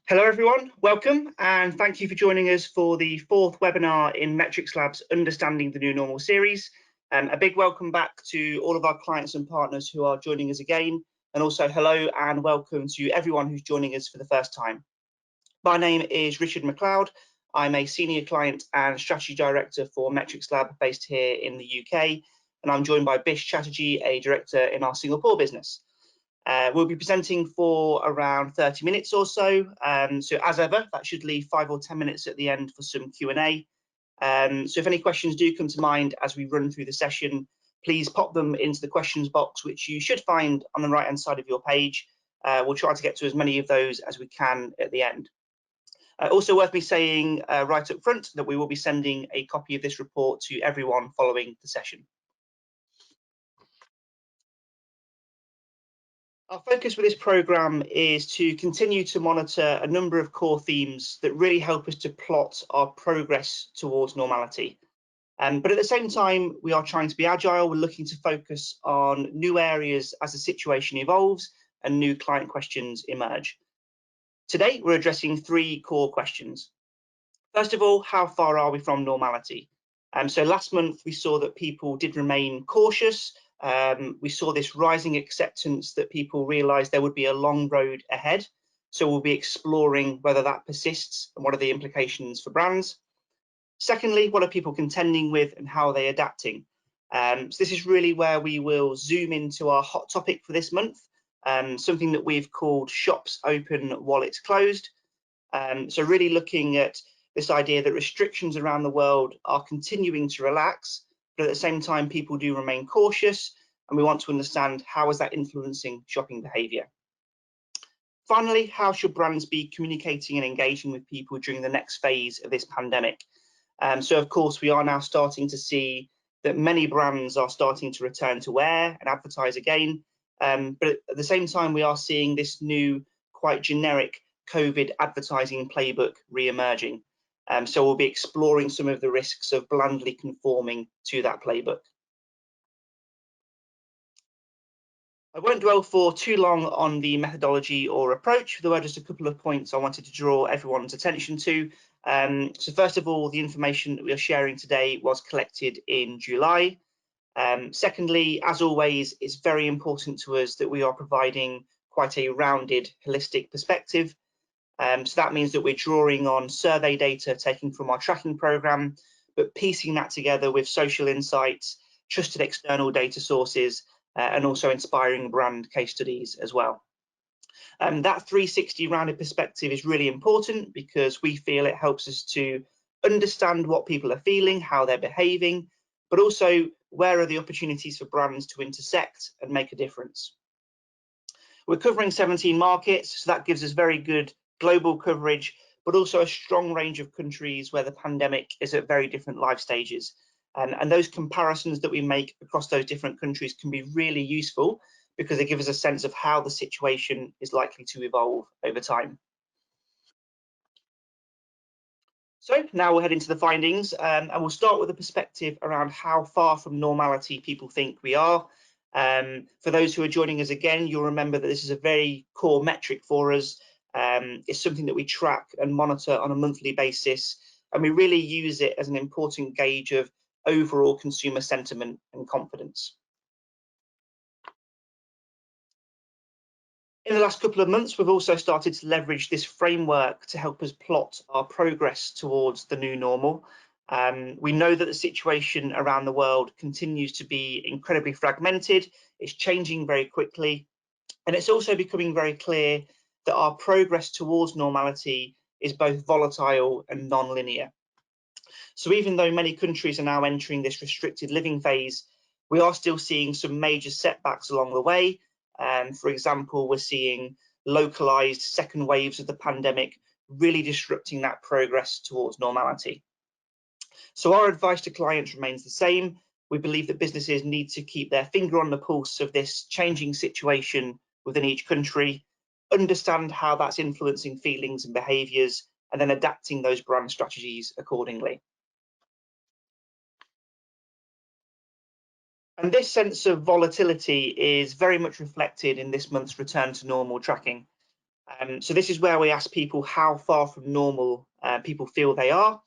Hello everyone, welcome and thank you for joining us for the fourth webinar in Metrics Lab's Understanding the New Normal series. A big welcome back to all of our clients and partners who are joining us again, and also hello and welcome to everyone who's joining us for the first time. My name is Richard McLeod. I'm a Senior Client and Strategy Director for Metrics Lab based here in the UK, and I'm joined by Bish Chatterjee, a Director in our Singapore business. We'll be presenting for around 30 minutes or so. So as ever, that should leave 5 or 10 minutes at the end for some Q&A. So if any questions do come to mind as we run through the session, please pop them into the questions box, which you should find on the right-hand side of your page. We'll try to get to as many of those as we can at the end. Also worth me saying right up front that we will be sending a copy of this report to everyone following the session. Our focus with this programme is to continue to monitor a number of core themes that really help us to plot our progress towards normality. But at the same time, we are trying to be agile. We're looking to focus on new areas as the situation evolves and new client questions emerge. Today, we're addressing three core questions. First of all, how far are we from normality? So last month, we saw that people did remain cautious. We saw this rising acceptance that people realised there would be a long road ahead. So we'll be exploring whether that persists and what are the implications for brands. Secondly, what are people contending with and how are they adapting? So this is really where we will zoom into our hot topic for this month, something that we've called shops open, wallets closed. So really looking at this idea that restrictions around the world are continuing to relax, but at the same time, people do remain cautious, and we want to understand how is that influencing shopping behaviour. Finally, how should brands be communicating and engaging with people during the next phase of this pandemic? So of course, we are now starting to see that many brands are starting to return to wear and advertise again, but at the same time, we are seeing this new, quite generic COVID advertising playbook re-emerging. So we'll be exploring some of the risks of blandly conforming to that playbook. I won't dwell for too long on the methodology or approach. There were just a couple of points I wanted to draw everyone's attention to. So first of all, the information that we are sharing today was collected in July. Secondly, as always, it's very important to us that we are providing quite a rounded, holistic perspective. So that means that we're drawing on survey data taken from our tracking programme, but piecing that together with social insights, trusted external data sources, and also inspiring brand case studies as well. That 360 rounded perspective is really important because we feel it helps us to understand what people are feeling, how they're behaving, but also where are the opportunities for brands to intersect and make a difference. We're covering 17 markets, so that gives us very good global coverage, but also a strong range of countries where the pandemic is at very different life stages. And those comparisons that we make across those different countries can be really useful because they give us a sense of how the situation is likely to evolve over time. So now we'll head into the findings, and we'll start with a perspective around how far from normality people think we are. For those who are joining us again, you'll remember that this is a very core metric for us. It's something that we track and monitor on a monthly basis, and we really use it as an important gauge of overall consumer sentiment and confidence. In the last couple of months, we've also started to leverage this framework to help us plot our progress towards the new normal. We know that the situation around the world continues to be incredibly fragmented. It's changing very quickly, and it's also becoming very clear that our progress towards normality is both volatile and non-linear. So even though many countries are now entering this restricted living phase, we are still seeing some major setbacks along the way. For example, we're seeing localized second waves of the pandemic really disrupting that progress towards normality. So our advice to clients remains the same. We believe that businesses need to keep their finger on the pulse of this changing situation within each country, understand how that's influencing feelings and behaviours, and then adapting those brand strategies accordingly. And this sense of volatility is very much reflected in this month's return to normal tracking. So this is where we ask people how far from normal people feel they are.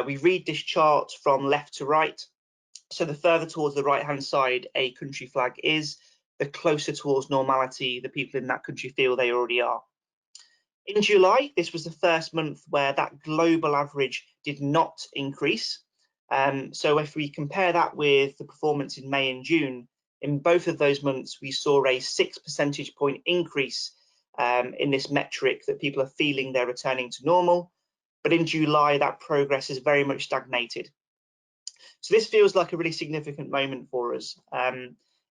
We read this chart from left to right. So the further towards the right-hand side a country flag is, the closer towards normality the people in that country feel they already are. In July, this was the first month where that global average did not increase. So if we compare that with the performance in May and June, in both of those months, we saw a 6 percentage point increase in this metric that people are feeling they're returning to normal. But in July, that progress has very much stagnated. So this feels like a really significant moment for us.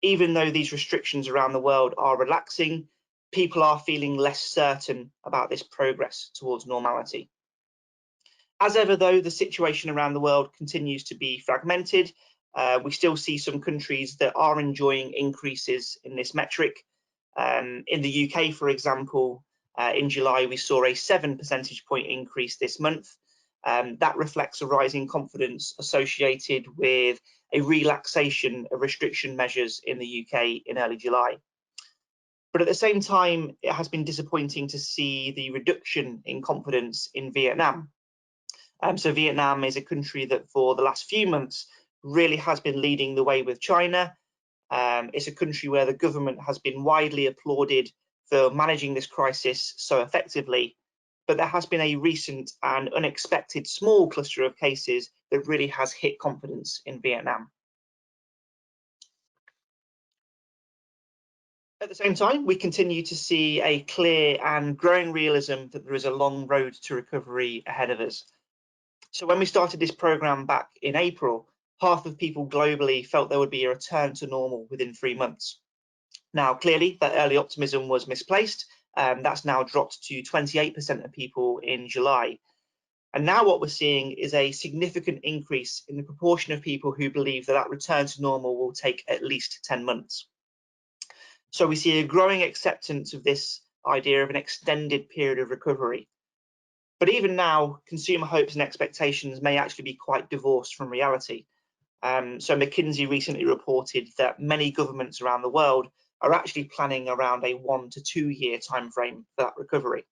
Even though these restrictions around the world are relaxing, people are feeling less certain about this progress towards normality. As ever, though, the situation around the world continues to be fragmented. We still see some countries that are enjoying increases in this metric. In the UK, for example, in July, we saw a 7 percentage point increase this month. That reflects a rising confidence associated with a relaxation of restriction measures in the UK in early July. But at the same time, it has been disappointing to see the reduction in confidence in Vietnam. So Vietnam is a country that for the last few months really has been leading the way with China. It's a country where the government has been widely applauded for managing this crisis so effectively, but there has been a recent and unexpected small cluster of cases that really has hit confidence in Vietnam. At the same time, we continue to see a clear and growing realism that there is a long road to recovery ahead of us. So when we started this programme back in April, half of people globally felt there would be a return to normal within 3 months. Now, clearly, that early optimism was misplaced. That's now dropped to 28% of people in July. And now what we're seeing is a significant increase in the proportion of people who believe that that return to normal will take at least 10 months. So we see a growing acceptance of this idea of an extended period of recovery. But even now, consumer hopes and expectations may actually be quite divorced from reality. So McKinsey recently reported that many governments around the world are actually planning around a 1 to 2 year timeframe for that recovery.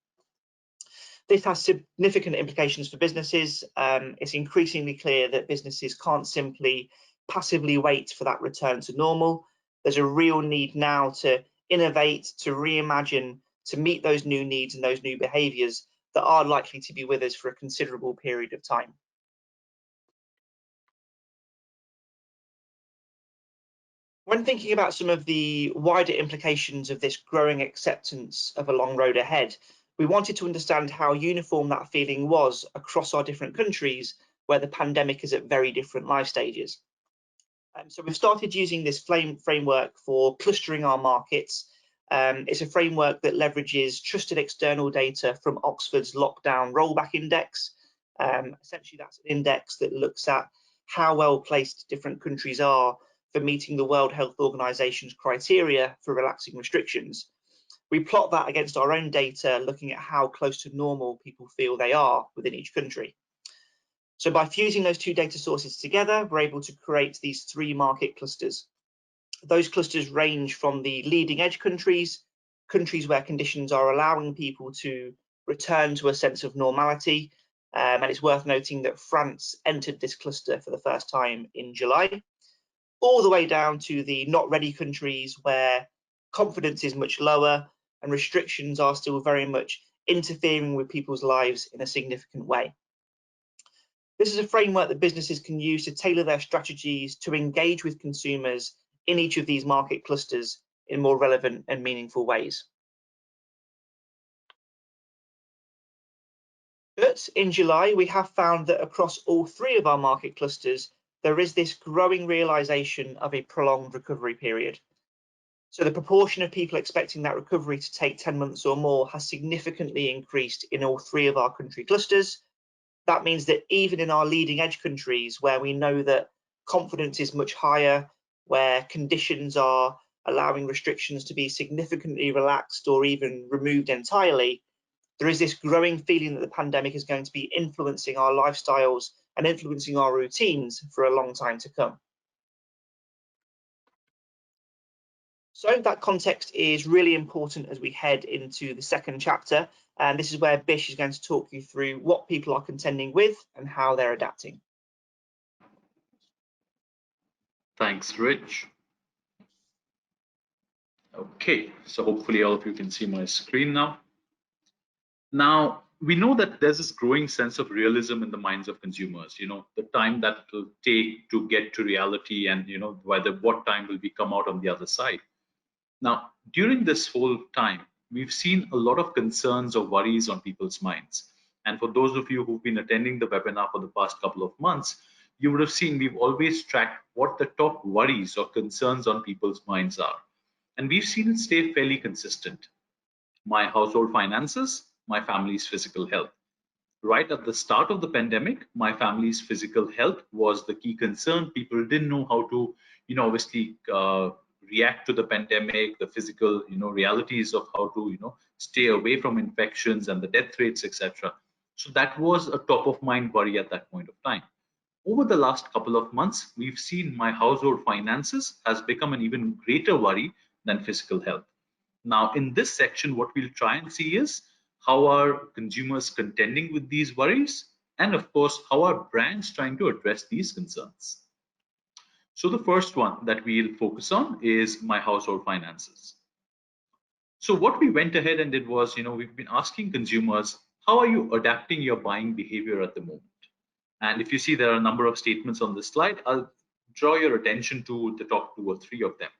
This has significant implications for businesses. It's increasingly clear that businesses can't simply passively wait for that return to normal. There's a real need now to innovate, to reimagine, to meet those new needs and those new behaviours that are likely to be with us for a considerable period of time. When thinking about some of the wider implications of this growing acceptance of a long road ahead, we wanted to understand how uniform that feeling was across our different countries where the pandemic is at very different life stages. So we've started using this framework for clustering our markets. It's a framework that leverages trusted external data from Oxford's Lockdown Rollback Index. Essentially, that's an index that looks at how well placed different countries are for meeting the World Health Organization's criteria for relaxing restrictions. We plot that against our own data, looking at how close to normal people feel they are within each country. So by fusing those two data sources together, we're able to create these 3 market clusters. Those clusters range from the leading edge countries, countries where conditions are allowing people to return to a sense of normality. And it's worth noting that France entered this cluster for the first time in July, all the way down to the not ready countries where confidence is much lower and restrictions are still very much interfering with people's lives in a significant way. This is a framework that businesses can use to tailor their strategies to engage with consumers in each of these market clusters in more relevant and meaningful ways. But in July, we have found that across all 3 of our market clusters, there is this growing realization of a prolonged recovery period. So the proportion of people expecting that recovery to take 10 months or more has significantly increased in all 3 of our country clusters. That means that even in our leading edge countries where we know that confidence is much higher, where conditions are allowing restrictions to be significantly relaxed or even removed entirely, there is this growing feeling that the pandemic is going to be influencing our lifestyles and influencing our routines for a long time to come. So that context is really important as we head into the second chapter, and this is where Bish is going to talk you through what people are contending with and how they're adapting. Thanks, Rich. Okay, so hopefully all of you can see my screen now. Now, we know that there's this growing sense of realism in the minds of consumers, the time that it will take to get to reality and, what time will we come out on the other side. Now, during this whole time, we've seen a lot of concerns or worries on people's minds. And for those of you who've been attending the webinar for the past couple of months, you would have seen we've always tracked what the top worries or concerns on people's minds are. And we've seen it stay fairly consistent. My household finances, my family's physical health. Right at the start of the pandemic, my family's physical health was the key concern. People didn't know how to, obviously react to the pandemic, the physical, realities of how to, stay away from infections and the death rates, etc. So that was a top of mind worry at that point of time. Over the last couple of months, we've seen my household finances has become an even greater worry than physical health. Now, in this section, what we'll try and see is how are consumers contending with these worries, and of course, how are brands trying to address these concerns. So the first one that we'll focus on is my household finances. So what we went ahead and did was, we've been asking consumers, how are you adapting your buying behavior at the moment? And if you see there are a number of statements on this slide, I'll draw your attention to the top 2 or 3 of them.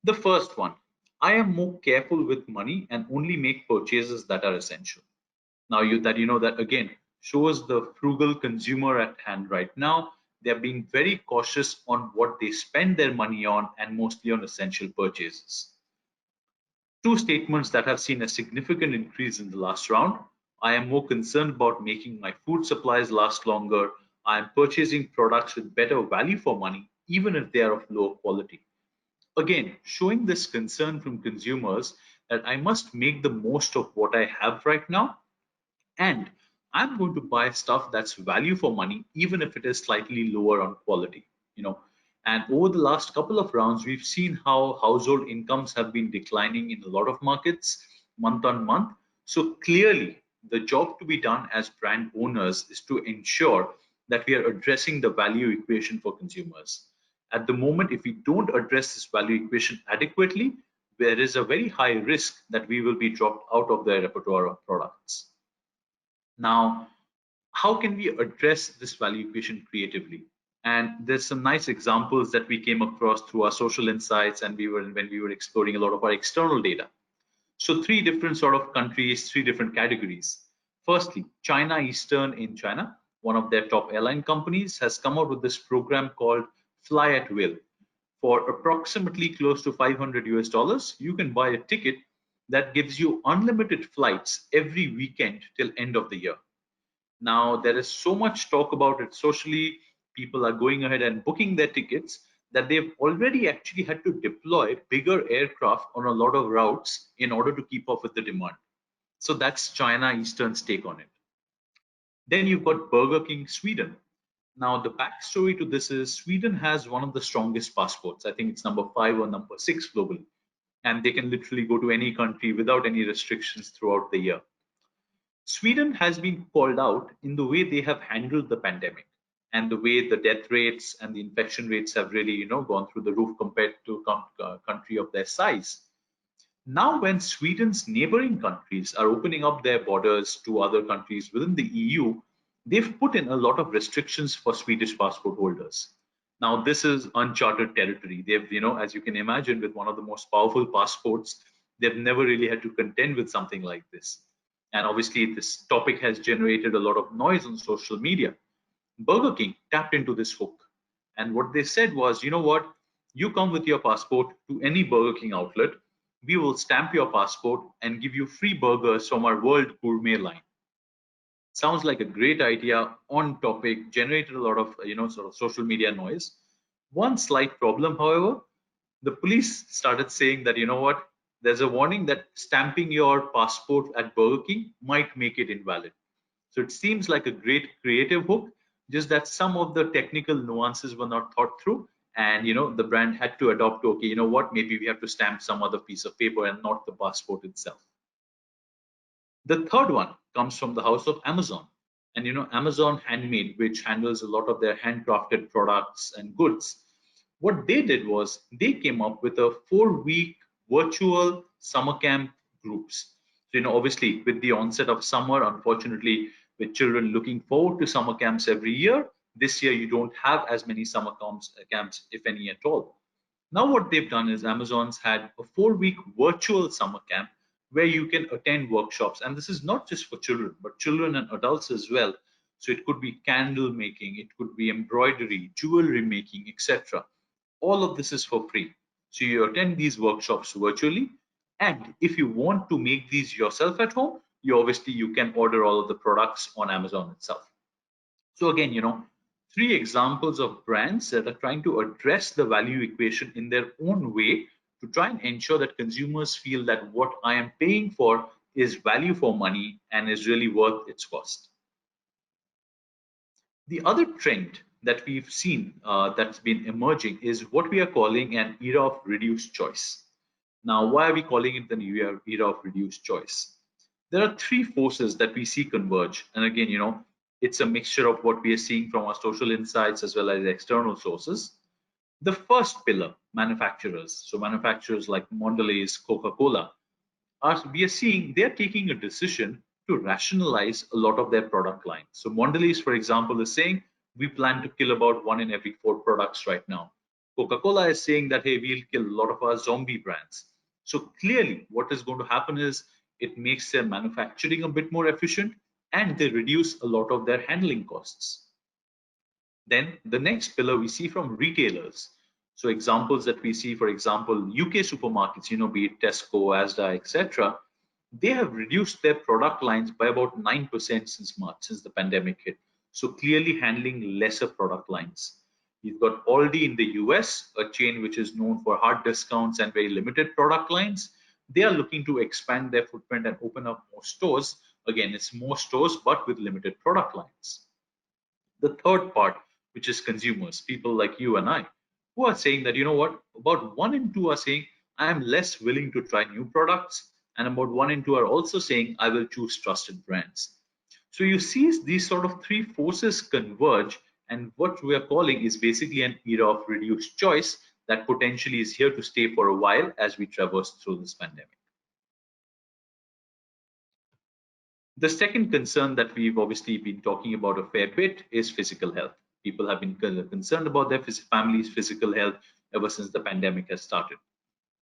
The first one, I am more careful with money and only make purchases that are essential. Now that again shows the frugal consumer at hand right now. They're being very cautious on what they spend their money on and mostly on essential purchases. 2 statements that have seen a significant increase in the last round. I am more concerned about making my food supplies last longer. I am purchasing products with better value for money, even if they are of lower quality. Again, showing this concern from consumers that I must make the most of what I have right now, and I'm going to buy stuff that's value for money, even if it is slightly lower on quality. And over the last couple of rounds, we've seen how household incomes have been declining in a lot of markets month on month. So clearly, the job to be done as brand owners is to ensure that we are addressing the value equation for consumers. At the moment, if we don't address this value equation adequately, there is a very high risk that we will be dropped out of the repertoire of products. Now, how can we address this value equation creatively? And there's some nice examples that we came across through our social insights and when we were exploring a lot of our external data. So 3 different sort of countries, 3 different categories. Firstly, China Eastern in China, one of their top airline companies, has come out with this program called Fly at Will. For approximately close to $500 US, you can buy a ticket that gives you unlimited flights every weekend till end of the year. Now, there is so much talk about it socially. People are going ahead and booking their tickets that they've already actually had to deploy bigger aircraft on a lot of routes in order to keep up with the demand. So that's China Eastern's take on it. Then you've got Burger King Sweden. Now, the backstory to this is Sweden has one of the strongest passports. I think it's number 5 or number 6 globally. And they can literally go to any country without any restrictions throughout the year. Sweden has been called out in the way they have handled the pandemic and the way the death rates and the infection rates have really, gone through the roof compared to a country of their size. Now, when Sweden's neighboring countries are opening up their borders to other countries within the EU, they've put in a lot of restrictions for Swedish passport holders. Now, this is uncharted territory. They've, as you can imagine, with one of the most powerful passports, they've never really had to contend with something like this. And obviously, this topic has generated a lot of noise on social media. Burger King tapped into this hook. And what they said was, you know what? You come with your passport to any Burger King outlet. We will stamp your passport and give you free burgers from our World Gourmet line. Sounds like a great idea, on topic, generated a lot of, sort of social media noise. One slight problem, however, the police started saying that, you know what? There's a warning that stamping your passport at Burger King might make it invalid. So it seems like a great creative hook, just that some of the technical nuances were not thought through, and the brand had to adopt to, okay, what, maybe we have to stamp some other piece of paper and not the passport itself. The third one comes from the house of Amazon. And Amazon Handmade, which handles a lot of their handcrafted products and goods, what they did was they came up with a 4-week virtual summer camp groups. So, obviously, with the onset of summer, unfortunately, with children looking forward to summer camps every year, this year you don't have as many summer camps, if any at all. Now, what they've done is Amazon's had a 4-week virtual summer camp where you can attend workshops. And this is not just for children, but children and adults as well. So it could be candle making, it could be embroidery, jewelry making, etc. All of this is for free. So you attend these workshops virtually. And if you want to make these yourself at home, you can order all of the products on Amazon itself. So again, 3 examples of brands that are trying to address the value equation in their own way to try and ensure that consumers feel that what I am paying for is value for money and is really worth its cost. The other trend that we've seen that's been emerging is what we are calling an era of reduced choice. Now, why are we calling it the era of reduced choice? There are 3 forces that we see converge. And again, it's a mixture of what we are seeing from our social insights as well as external sources. The first pillar, manufacturers. So manufacturers like Mondelez, Coca-Cola, we are seeing they're taking a decision to rationalize a lot of their product lines. So Mondelez, for example, is saying we plan to kill about 1 in every 4 products right now. Coca-Cola is saying that, hey, we'll kill a lot of our zombie brands. So clearly what is going to happen is it makes their manufacturing a bit more efficient and they reduce a lot of their handling costs. Then the next pillar we see from retailers. So examples that we see, for example, UK supermarkets, be it Tesco, Asda, etc., they have reduced their product lines by about 9% since March, since the pandemic hit. So clearly handling lesser product lines. You've got Aldi in the US, a chain which is known for hard discounts and very limited product lines. They are looking to expand their footprint and open up more stores. Again, it's more stores, but with limited product lines. The third part, which is consumers, people like you and I, who are saying that, what, about 1 in 2 are saying, I am less willing to try new products. And about 1 in 2 are also saying, I will choose trusted brands. So you see these sort of 3 forces converge, and what we are calling is basically an era of reduced choice that potentially is here to stay for a while as we traverse through this pandemic. The second concern that we've obviously been talking about a fair bit is physical health. People have been concerned about their family's physical health ever since the pandemic has started.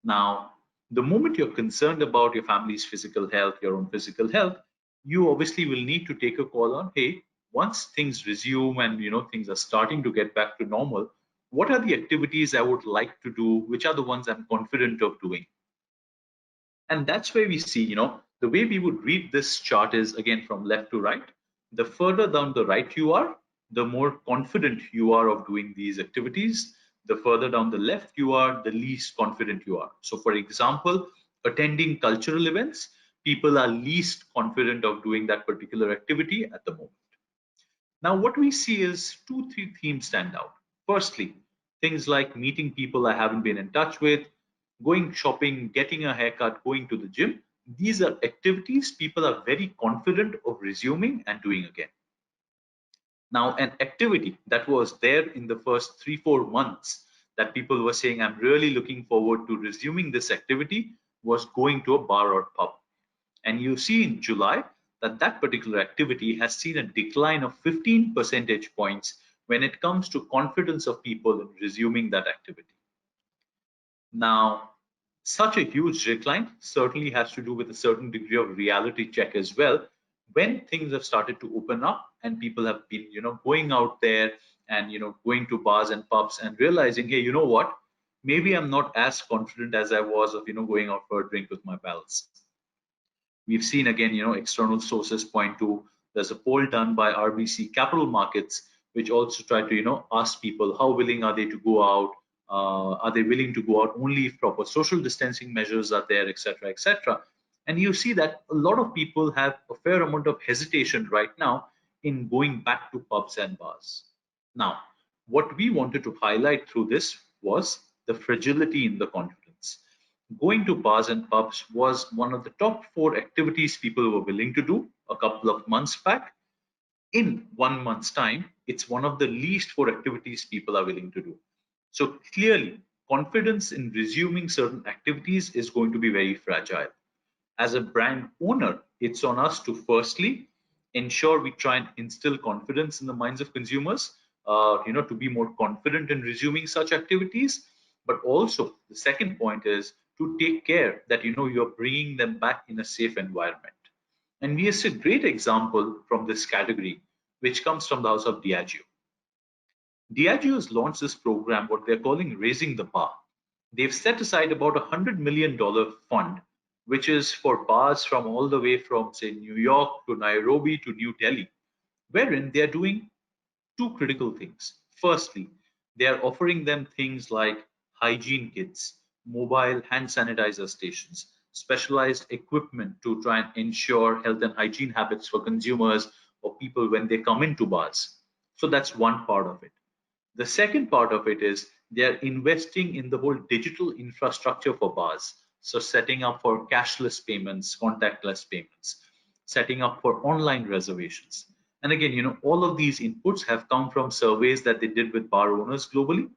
Now, the moment you're concerned about your family's physical health, your own physical health, you obviously will need to take a call on, hey, once things resume and things are starting to get back to normal, what are the activities I would like to do? Which are the ones I'm confident of doing? And that's where we see, the way we would read this chart is again from left to right. The further down the right you are, the more confident you are of doing these activities. The further down the left you are, the least confident you are. So for example, attending cultural events, people are least confident of doing that particular activity at the moment. Now, what we see is 2-3 themes stand out. Firstly, things like meeting people I haven't been in touch with, going shopping, getting a haircut, going to the gym. These are activities people are very confident of resuming and doing again. Now, an activity that was there in the first 3-4 months that people were saying, I'm really looking forward to resuming this activity, was going to a bar or pub. And you see in July that that particular activity has seen a decline of 15 percentage points when it comes to confidence of people in resuming that activity. Now, such a huge decline certainly has to do with a certain degree of reality check as well. When things have started to open up and people have been, going out there and, going to bars and pubs and realizing, hey, you know what? Maybe I'm not as confident as I was of, going out for a drink with my pals. We've seen again, external sources point to, there's a poll done by RBC Capital Markets, which also try to, ask people how willing are they to go out, are they willing to go out only if proper social distancing measures are there, etc., etc. And you see that a lot of people have a fair amount of hesitation right now in going back to pubs and bars. Now, what we wanted to highlight through this was the fragility in the confidence. Going to bars and pubs was one of the top 4 activities people were willing to do a couple of months back. In 1 month's time, it's one of the least 4 activities people are willing to do. So clearly, confidence in resuming certain activities is going to be very fragile. As a brand owner, it's on us to firstly ensure we try and instill confidence in the minds of consumers, to be more confident in resuming such activities. But also, the second point is to take care that you're bringing them back in a safe environment. And we have a great example from this category, which comes from the house of Diageo. Diageo has launched this program, what they're calling Raising the Bar. They've set aside about $100 million fund, which is for bars from all the way from, say, New York to Nairobi to New Delhi, wherein they're doing 2 critical things. Firstly, they are offering them things like hygiene kits, mobile hand sanitizer stations, specialized equipment to try and ensure health and hygiene habits for consumers or people when they come into bars. So that's one part of it. The second part of it is they are investing in the whole digital infrastructure for bars. So setting up for cashless payments, contactless payments, setting up for online reservations. And again, all of these inputs have come from surveys that they did with bar owners globally.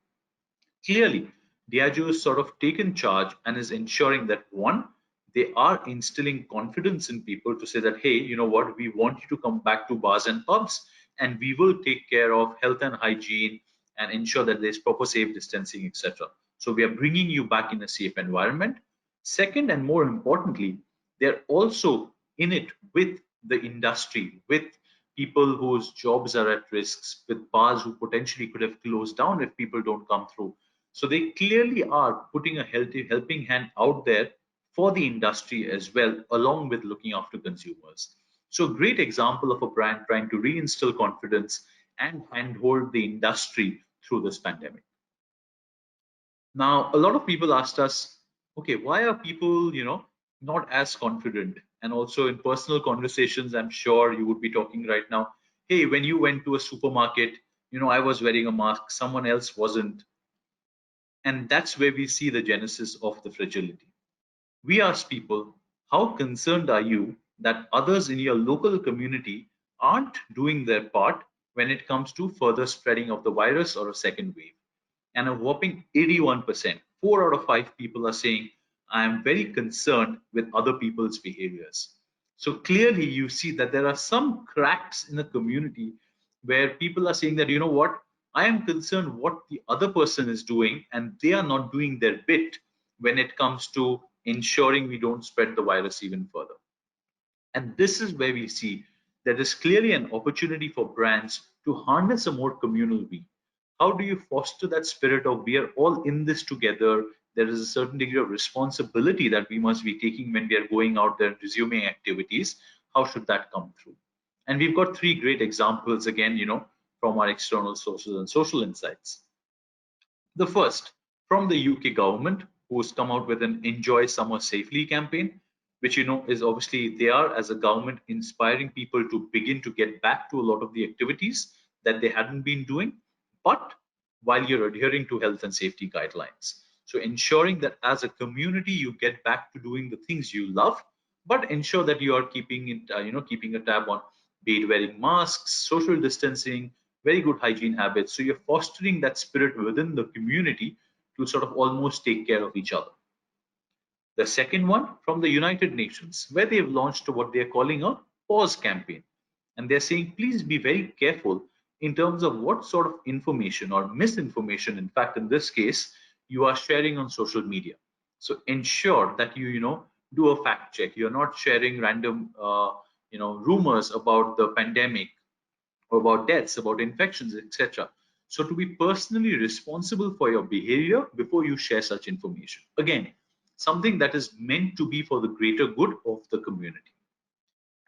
Clearly, Diageo has sort of taken charge and is ensuring that one, they are instilling confidence in people to say that, hey, you know what, we want you to come back to bars and pubs, and we will take care of health and hygiene and ensure that there's proper safe distancing, etc. So we are bringing you back in a safe environment. Second, and more importantly, they're also in it with the industry, with people whose jobs are at risks, with bars who potentially could have closed down if people don't come through. So they clearly are putting a helping hand out there for the industry as well, along with looking after consumers. So great example of a brand trying to reinstill confidence and handhold the industry through this pandemic. Now, a lot of people asked us, okay, why are people, not as confident? And also in personal conversations, I'm sure you would be talking right now, hey, when you went to a supermarket, I was wearing a mask, someone else wasn't. And that's where we see the genesis of the fragility. We ask people, how concerned are you that others in your local community aren't doing their part when it comes to further spreading of the virus or a second wave? And a whopping 81%, 4 out of 5 people are saying, I am very concerned with other people's behaviors. So clearly, you see that there are some cracks in the community where people are saying that, you know what, I am concerned what the other person is doing, and they are not doing their bit when it comes to ensuring we don't spread the virus even further. And this is where we see there is clearly an opportunity for brands to harness a more communal view. How do you foster that spirit of we are all in this together? There is a certain degree of responsibility that we must be taking when we are going out there and resuming activities. How should that come through? And we've got 3 great examples again, from our external sources and social insights. The first, from the UK government, who's come out with an Enjoy Summer Safely campaign, which is obviously they are as a government inspiring people to begin to get back to a lot of the activities that they hadn't been doing, but while you're adhering to health and safety guidelines. So ensuring that as a community you get back to doing the things you love, but ensure that you are keeping it, keeping a tab on be it wearing masks, social distancing, very good hygiene habits. So you're fostering that spirit within the community to sort of almost take care of each other. The second one from the United Nations, where they've launched what they're calling a pause campaign. And they're saying, please be very careful in terms of what sort of information or misinformation, in fact, in this case, you are sharing on social media. So ensure that you do a fact check. You're not sharing random, rumors about the pandemic, about deaths, about infections, etc. So to be personally responsible for your behavior before you share such information. Again, something that is meant to be for the greater good of the community.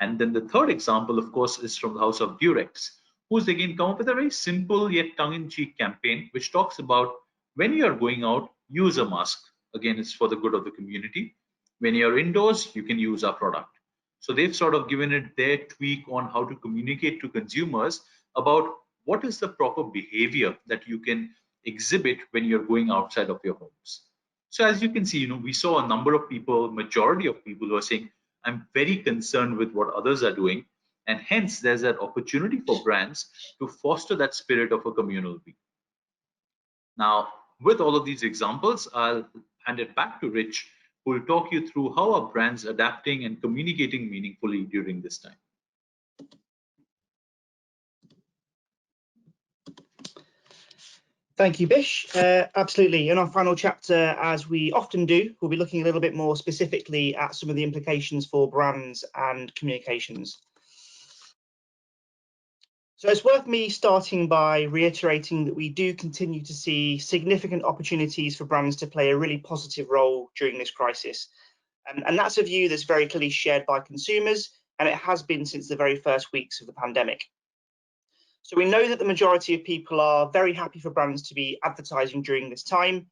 And then the third example, of course, is from the house of Durex, who's again come up with a very simple yet tongue-in-cheek campaign, which talks about when you are going out, use a mask. Again, it's for the good of the community. When you're indoors, you can use our product. So they've sort of given it their tweak on how to communicate to consumers about what is the proper behavior that you can exhibit when you're going outside of your homes. So as you can see, we saw a number of people, majority of people who are saying, I'm very concerned with what others are doing. And hence there's that opportunity for brands to foster that spirit of a communal being. Now, with all of these examples, I'll hand it back to Rich, who will talk you through how are brands adapting and communicating meaningfully during this time. Thank you, Bish. Absolutely. In our final chapter, as we often do, we'll be looking a little bit more specifically at some of the implications for brands and communications. So it's worth me starting by reiterating that we do continue to see significant opportunities for brands to play a really positive role during this crisis. And that's a view that's very clearly shared by consumers, and it has been since the very first weeks of the pandemic. So we know that the majority of people are very happy for brands to be advertising during this time,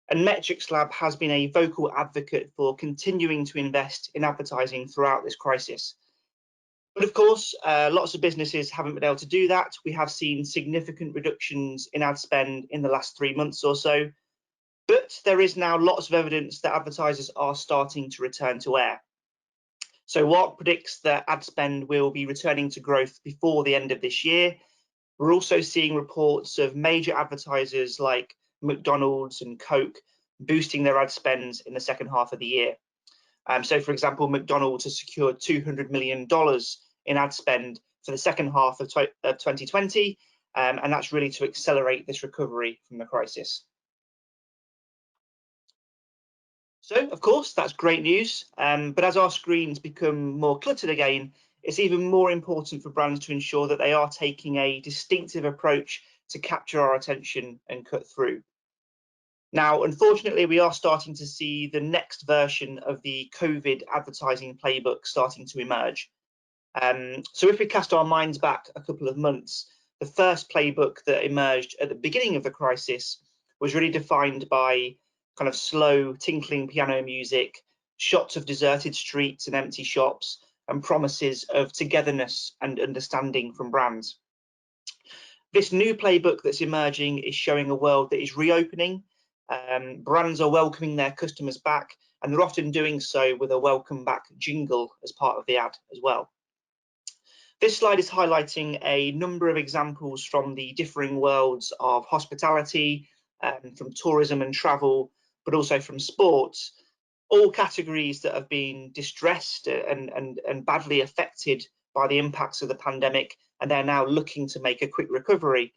and Metrics Lab has been a vocal advocate for continuing to invest in advertising throughout this crisis. But of course, lots of businesses haven't been able to do that. We have seen significant reductions in ad spend in the last 3 months or so, but there is now lots of evidence that advertisers are starting to return to air. So WARC predicts that ad spend will be returning to growth before the end of this year. We're also seeing reports of major advertisers like McDonald's and Coke boosting their ad spends in the second half of the year. So, for example, McDonald's has secured $200 million in ad spend for the second half of 2020, and that's really to accelerate this recovery from the crisis. So, of course, that's great news, but as our screens become more cluttered again, it's even more important for brands to ensure that they are taking a distinctive approach to capture our attention and cut through. Now, unfortunately, we are starting to see the next version of the COVID advertising playbook starting to emerge. So if we cast our minds back a couple of months, the first playbook that emerged at the beginning of the crisis was really defined by kind of slow, tinkling piano music, shots of deserted streets and empty shops, and promises of togetherness and understanding from brands. This new playbook that's emerging is showing a world that is reopening. Brands are welcoming their customers back, and they're often doing so with a welcome back jingle as part of the ad as well. This slide is highlighting a number of examples from the differing worlds of hospitality, from tourism and travel, but also from sports, all categories that have been distressed and badly affected by the impacts of the pandemic, and they're now looking to make a quick recovery.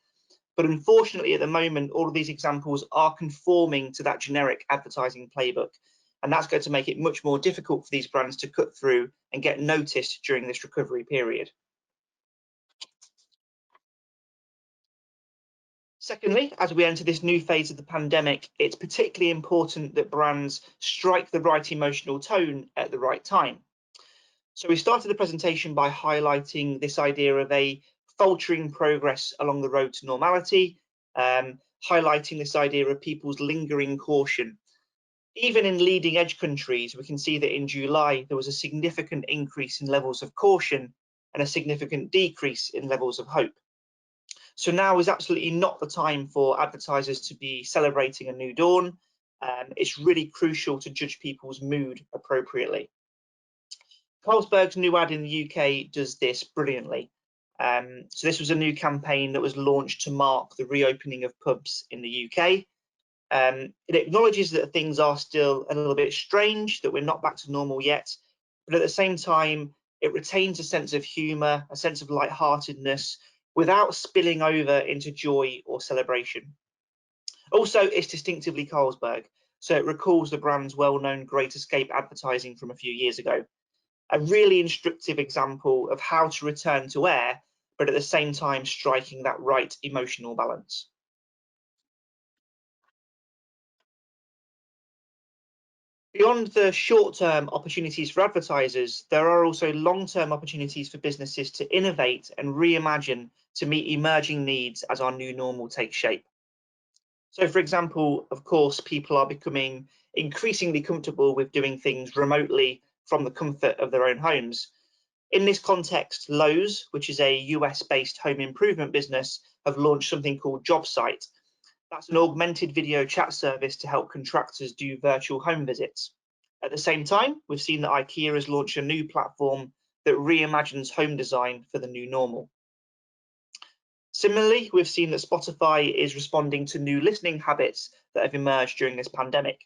But unfortunately, at the moment, all of these examples are conforming to that generic advertising playbook, and that's going to make it much more difficult for these brands to cut through and get noticed during this recovery period. Secondly, as we enter this new phase of the pandemic, it's particularly important that brands strike the right emotional tone at the right time. So we started the presentation by highlighting this idea of a faltering progress along the road to normality, highlighting this idea of people's lingering caution. Even in leading edge countries, we can see that in July, there was a significant increase in levels of caution and a significant decrease in levels of hope. So now is absolutely not the time for advertisers to be celebrating a new dawn. It's really crucial to judge people's mood appropriately. Carlsberg's new ad in the UK does this brilliantly. So this was a new campaign that was launched to mark the reopening of pubs in the UK. It acknowledges that things are still a little bit strange, that we're not back to normal yet, but at the same time, it retains a sense of humour, a sense of lightheartedness, without spilling over into joy or celebration. Also, it's distinctively Carlsberg, so it recalls the brand's well-known Great Escape advertising from a few years ago. A really instructive example of how to return to air, but at the same time striking that right emotional balance. Beyond the short-term opportunities for advertisers, there are also long-term opportunities for businesses to innovate and reimagine to meet emerging needs as our new normal takes shape. So, for example, of course, people are becoming increasingly comfortable with doing things remotely from the comfort of their own homes. In this context, Lowe's, which is a US-based home improvement business, have launched something called JobSite. That's an augmented video chat service to help contractors do virtual home visits. At the same time, we've seen that IKEA has launched a new platform that reimagines home design for the new normal. Similarly, we've seen that Spotify is responding to new listening habits that have emerged during this pandemic.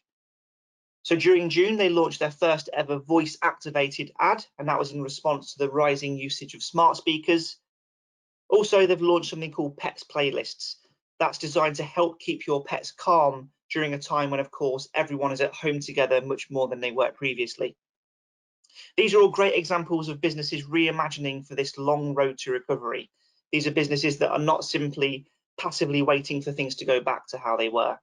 So during June, they launched their first ever voice activated ad, and that was in response to the rising usage of smart speakers. Also, they've launched something called Pets Playlists. That's designed to help keep your pets calm during a time when, of course, everyone is at home together much more than they were previously. These are all great examples of businesses reimagining for this long road to recovery. These are businesses that are not simply passively waiting for things to go back to how they were.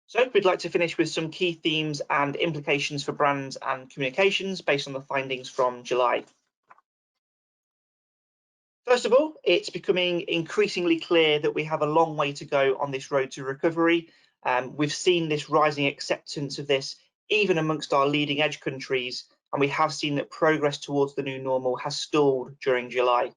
So we'd like to finish with some key themes and implications for brands and communications based on the findings from July. First of all, it's becoming increasingly clear that we have a long way to go on this road to recovery. We've seen this rising acceptance of this even amongst our leading edge countries, and we have seen that progress towards the new normal has stalled during July.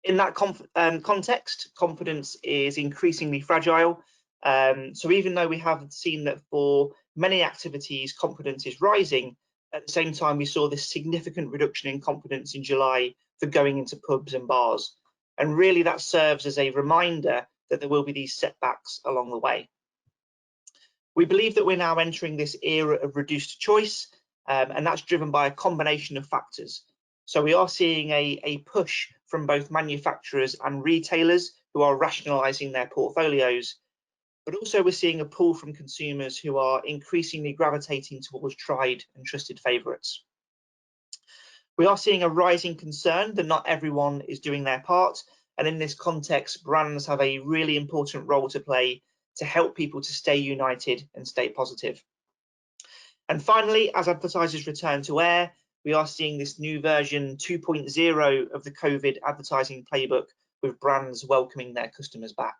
In that context, confidence is increasingly fragile. So even though we have seen that for many activities, confidence is rising, at the same time, we saw this significant reduction in confidence in July for going into pubs and bars. And really that serves as a reminder that there will be these setbacks along the way. We believe that we're now entering this era of reduced choice, and that's driven by a combination of factors. So we are seeing a push from both manufacturers and retailers who are rationalising their portfolios, but also we're seeing a pull from consumers who are increasingly gravitating towards tried and trusted favourites. We are seeing a rising concern that not everyone is doing their part, and in this context, brands have a really important role to play to help people to stay united and stay positive. And finally, as advertisers return to air, we are seeing this new version 2.0 of the COVID advertising playbook, with brands welcoming their customers back.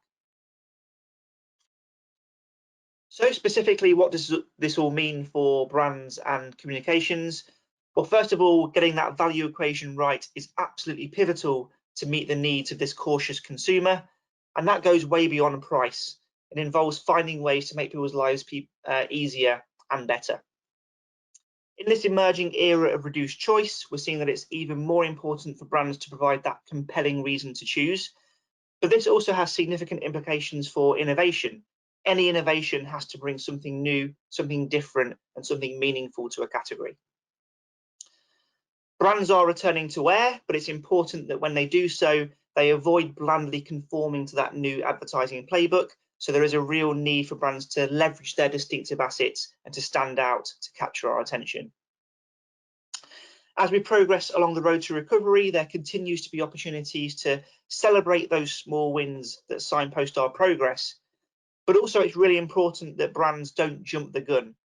So specifically, what does this all mean for brands and communications? Well, first of all, getting that value equation right is absolutely pivotal to meet the needs of this cautious consumer, and that goes way beyond price. It involves finding ways to make people's lives easier and better. In this emerging era of reduced choice, we're seeing that it's even more important for brands to provide that compelling reason to choose. But this also has significant implications for innovation. Any innovation has to bring something new, something different, and something meaningful to a category. Brands are returning to air, but it's important that when they do so, they avoid blandly conforming to that new advertising playbook. So there is a real need for brands to leverage their distinctive assets and to stand out to capture our attention. As we progress along the road to recovery, there continues to be opportunities to celebrate those small wins that signpost our progress. But also it's really important that brands don't jump the gun.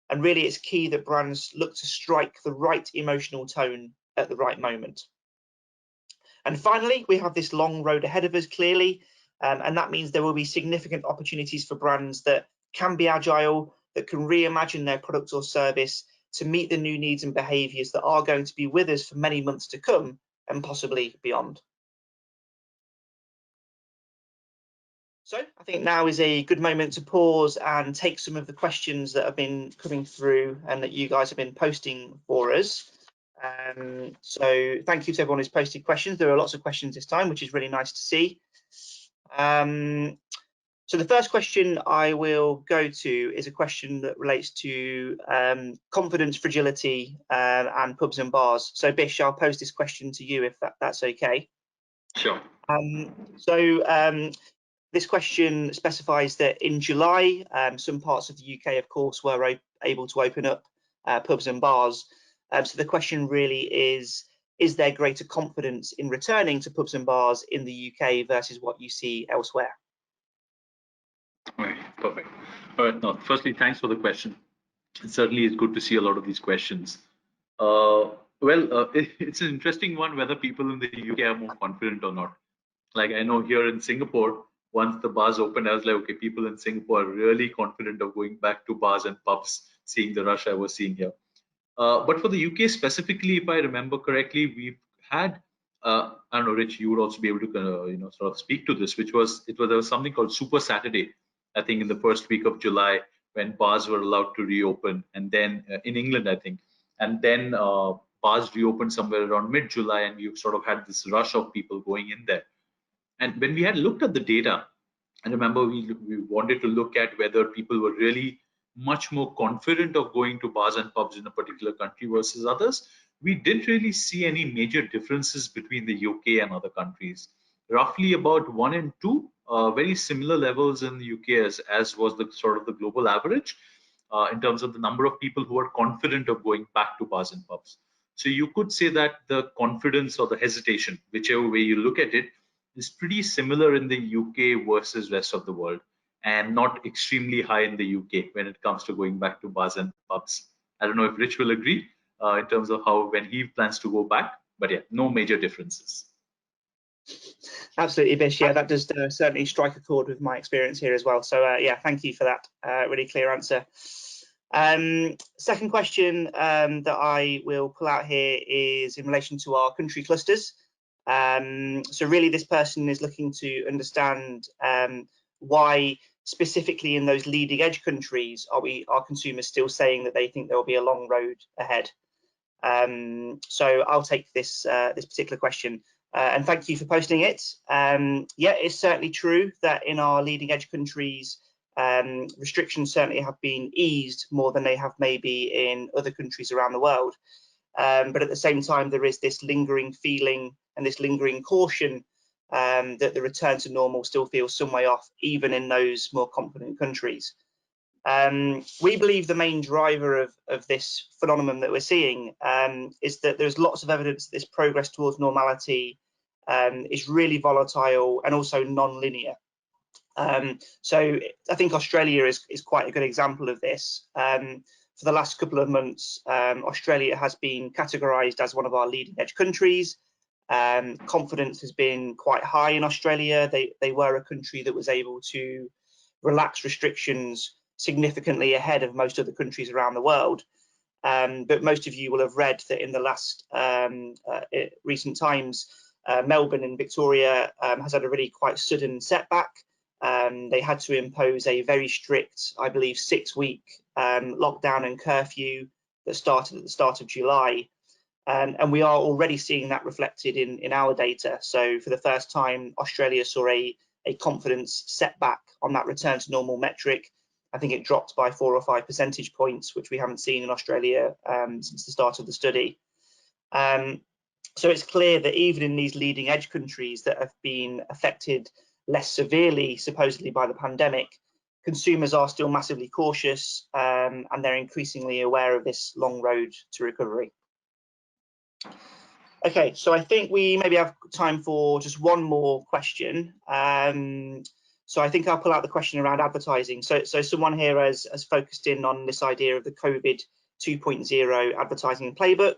And really it's key that brands look to strike the right emotional tone at the right moment. And finally, we have this long road ahead of us clearly, and that means there will be significant opportunities for brands that can be agile, that can reimagine their product or service to meet the new needs and behaviours that are going to be with us for many months to come and possibly beyond. So I think now is a good moment to pause and take some of the questions that have been coming through and that you guys have been posting for us. So thank you to everyone who's posted questions. There are lots of questions this time, which is really nice to see. So the first question I will go to is a question that relates to confidence, fragility, and pubs and bars. So Bish, I'll pose this question to you if that's okay. Sure. This question specifies that in July, some parts of the UK, of course, were able to open up pubs and bars. So the question really is there greater confidence in returning to pubs and bars in the UK versus what you see elsewhere? Okay, perfect. All right, now, firstly, thanks for the question. It certainly is good to see a lot of these questions. It's an interesting one whether people in the UK are more confident or not. Like I know here in Singapore, once the bars opened, I was like, okay, people in Singapore are really confident of going back to bars and pubs, seeing the rush I was seeing here. But for the UK specifically, if I remember correctly, we've had I don't know, Rich, you would also be able to sort of speak to this, there was something called Super Saturday, I think in the first week of July, when bars were allowed to reopen, and then in England, I think, and then bars reopened somewhere around mid-July, and you sort of had this rush of people going in there. And when we had looked at the data, I remember we wanted to look at whether people were really much more confident of going to bars and pubs in a particular country versus others. We didn't really see any major differences between the UK and other countries. Roughly about 1 and 2, very similar levels in the UK as was the sort of the global average in terms of the number of people who are confident of going back to bars and pubs. So you could say that the confidence or the hesitation, whichever way you look at it, is pretty similar in the UK versus rest of the world, and not extremely high in the UK when it comes to going back to bars and pubs. I don't know if Rich will agree in terms of how when he plans to go back, but yeah, no major differences. Absolutely, Bish. Yeah, that does certainly strike a chord with my experience here as well. So yeah, thank you for that really clear answer. Second question that I will pull out here is in relation to our country clusters. So really this person is looking to understand why specifically in those leading edge countries are consumers still saying that they think there will be a long road ahead. So I'll take this this particular question and thank you for posting it. Yeah, it's certainly true that in our leading edge countries restrictions certainly have been eased more than they have maybe in other countries around the world. But at the same time, there is this lingering feeling and this lingering caution that the return to normal still feels some way off, even in those more confident countries. We believe the main driver of this phenomenon that we're seeing is that there's lots of evidence that this progress towards normality is really volatile and also non-linear. So I think Australia is quite a good example of this. For the last couple of months, Australia has been categorised as one of our leading edge countries. Confidence has been quite high in Australia. They were a country that was able to relax restrictions significantly ahead of most other countries around the world. But most of you will have read that in the last recent times, Melbourne in Victoria has had a really quite sudden setback. They had to impose a very strict, I believe, 6-week lockdown and curfew that started at the start of July. And we are already seeing that reflected in our data. So for the first time, Australia saw a confidence setback on that return to normal metric. I think it dropped by 4 or 5 percentage points, which we haven't seen in Australia since the start of the study. So it's clear that even in these leading edge countries that have been affected less severely, supposedly, by the pandemic, consumers are still massively cautious and they're increasingly aware of this long road to recovery. Okay, so I think we maybe have time for just one more question. So I think I'll pull out the question around advertising. So someone here has focused in on this idea of the COVID 2.0 advertising playbook.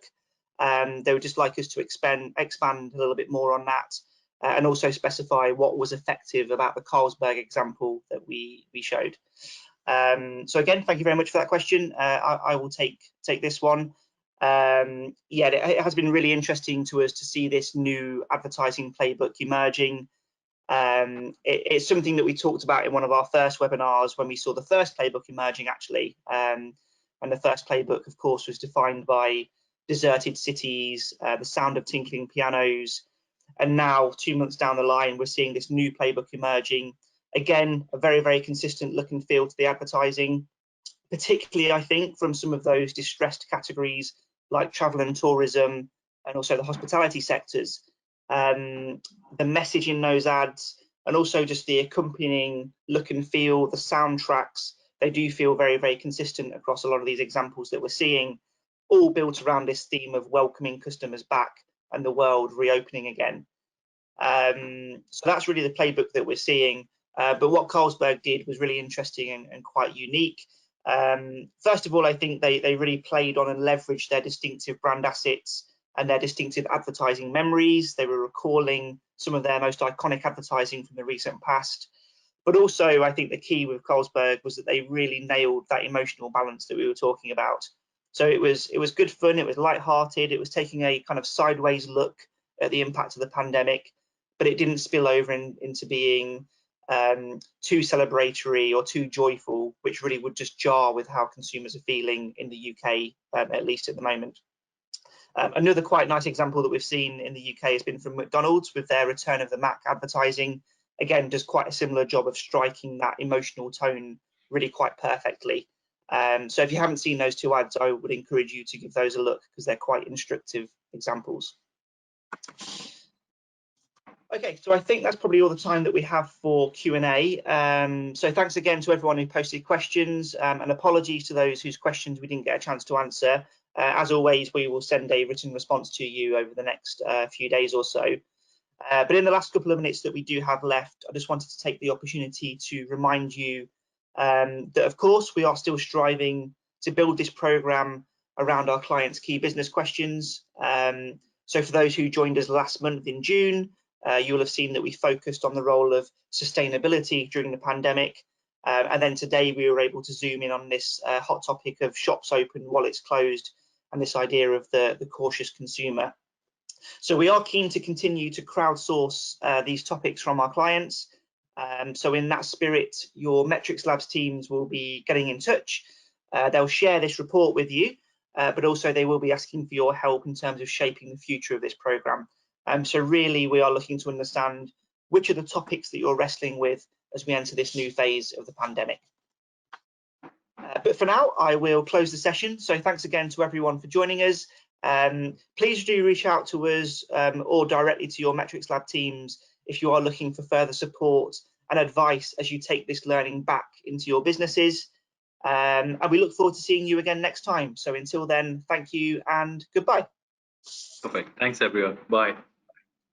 They would just like us to expand a little bit more on that and also specify what was effective about the Carlsberg example that we showed. So again, thank you very much for that question. I will take this one. Yeah, it has been really interesting to us to see this new advertising playbook emerging. It's something that we talked about in one of our first webinars when we saw the first playbook emerging, actually. And the first playbook, of course, was defined by deserted cities, the sound of tinkling pianos. And now, 2 months down the line, we're seeing this new playbook emerging. Again, a very, very consistent look and feel to the advertising, particularly, I think, from some of those distressed categories like travel and tourism and also the hospitality sectors. The message in those ads and also just the accompanying look and feel, the soundtracks, they do feel very, very consistent across a lot of these examples that we're seeing, all built around this theme of welcoming customers back and the world reopening again. So that's really the playbook that we're seeing. But what Carlsberg did was really interesting and quite unique. First of all, I think they really played on and leveraged their distinctive brand assets and their distinctive advertising memories. They were recalling some of their most iconic advertising from the recent past. But also, I think the key with Carlsberg was that they really nailed that emotional balance that we were talking about. So it was good fun, it was light-hearted, it was taking a kind of sideways look at the impact of the pandemic, but it didn't spill over into being too celebratory or too joyful, which really would just jar with how consumers are feeling in the UK, at least at the moment. Another quite nice example that we've seen in the UK has been from McDonald's with their Return of the Mac advertising. Again, does quite a similar job of striking that emotional tone really quite perfectly. So if you haven't seen those two ads, I would encourage you to give those a look because they're quite instructive examples. Okay, so I think that's probably all the time that we have for Q&A. So thanks again to everyone who posted questions, and apologies to those whose questions we didn't get a chance to answer. As always, we will send a written response to you over the next few days or so. But in the last couple of minutes that we do have left, I just wanted to take the opportunity to remind you that, of course, we are still striving to build this programme around our clients' key business questions. So for those who joined us last month in June, you will have seen that we focused on the role of sustainability during the pandemic. And then today we were able to zoom in on this hot topic of shops open, wallets closed, and this idea of the cautious consumer. So we are keen to continue to crowdsource these topics from our clients. So in that spirit, your Metrics Labs teams will be getting in touch. They'll share this report with you, but also they will be asking for your help in terms of shaping the future of this programme. So really, we are looking to understand which are the topics that you're wrestling with as we enter this new phase of the pandemic. But for now, I will close the session. So thanks again to everyone for joining us. Please do reach out to us or directly to your Metrics Lab teams if you are looking for further support and advice as you take this learning back into your businesses. And we look forward to seeing you again next time. So until then, thank you and goodbye. Perfect. Thanks, everyone. Bye.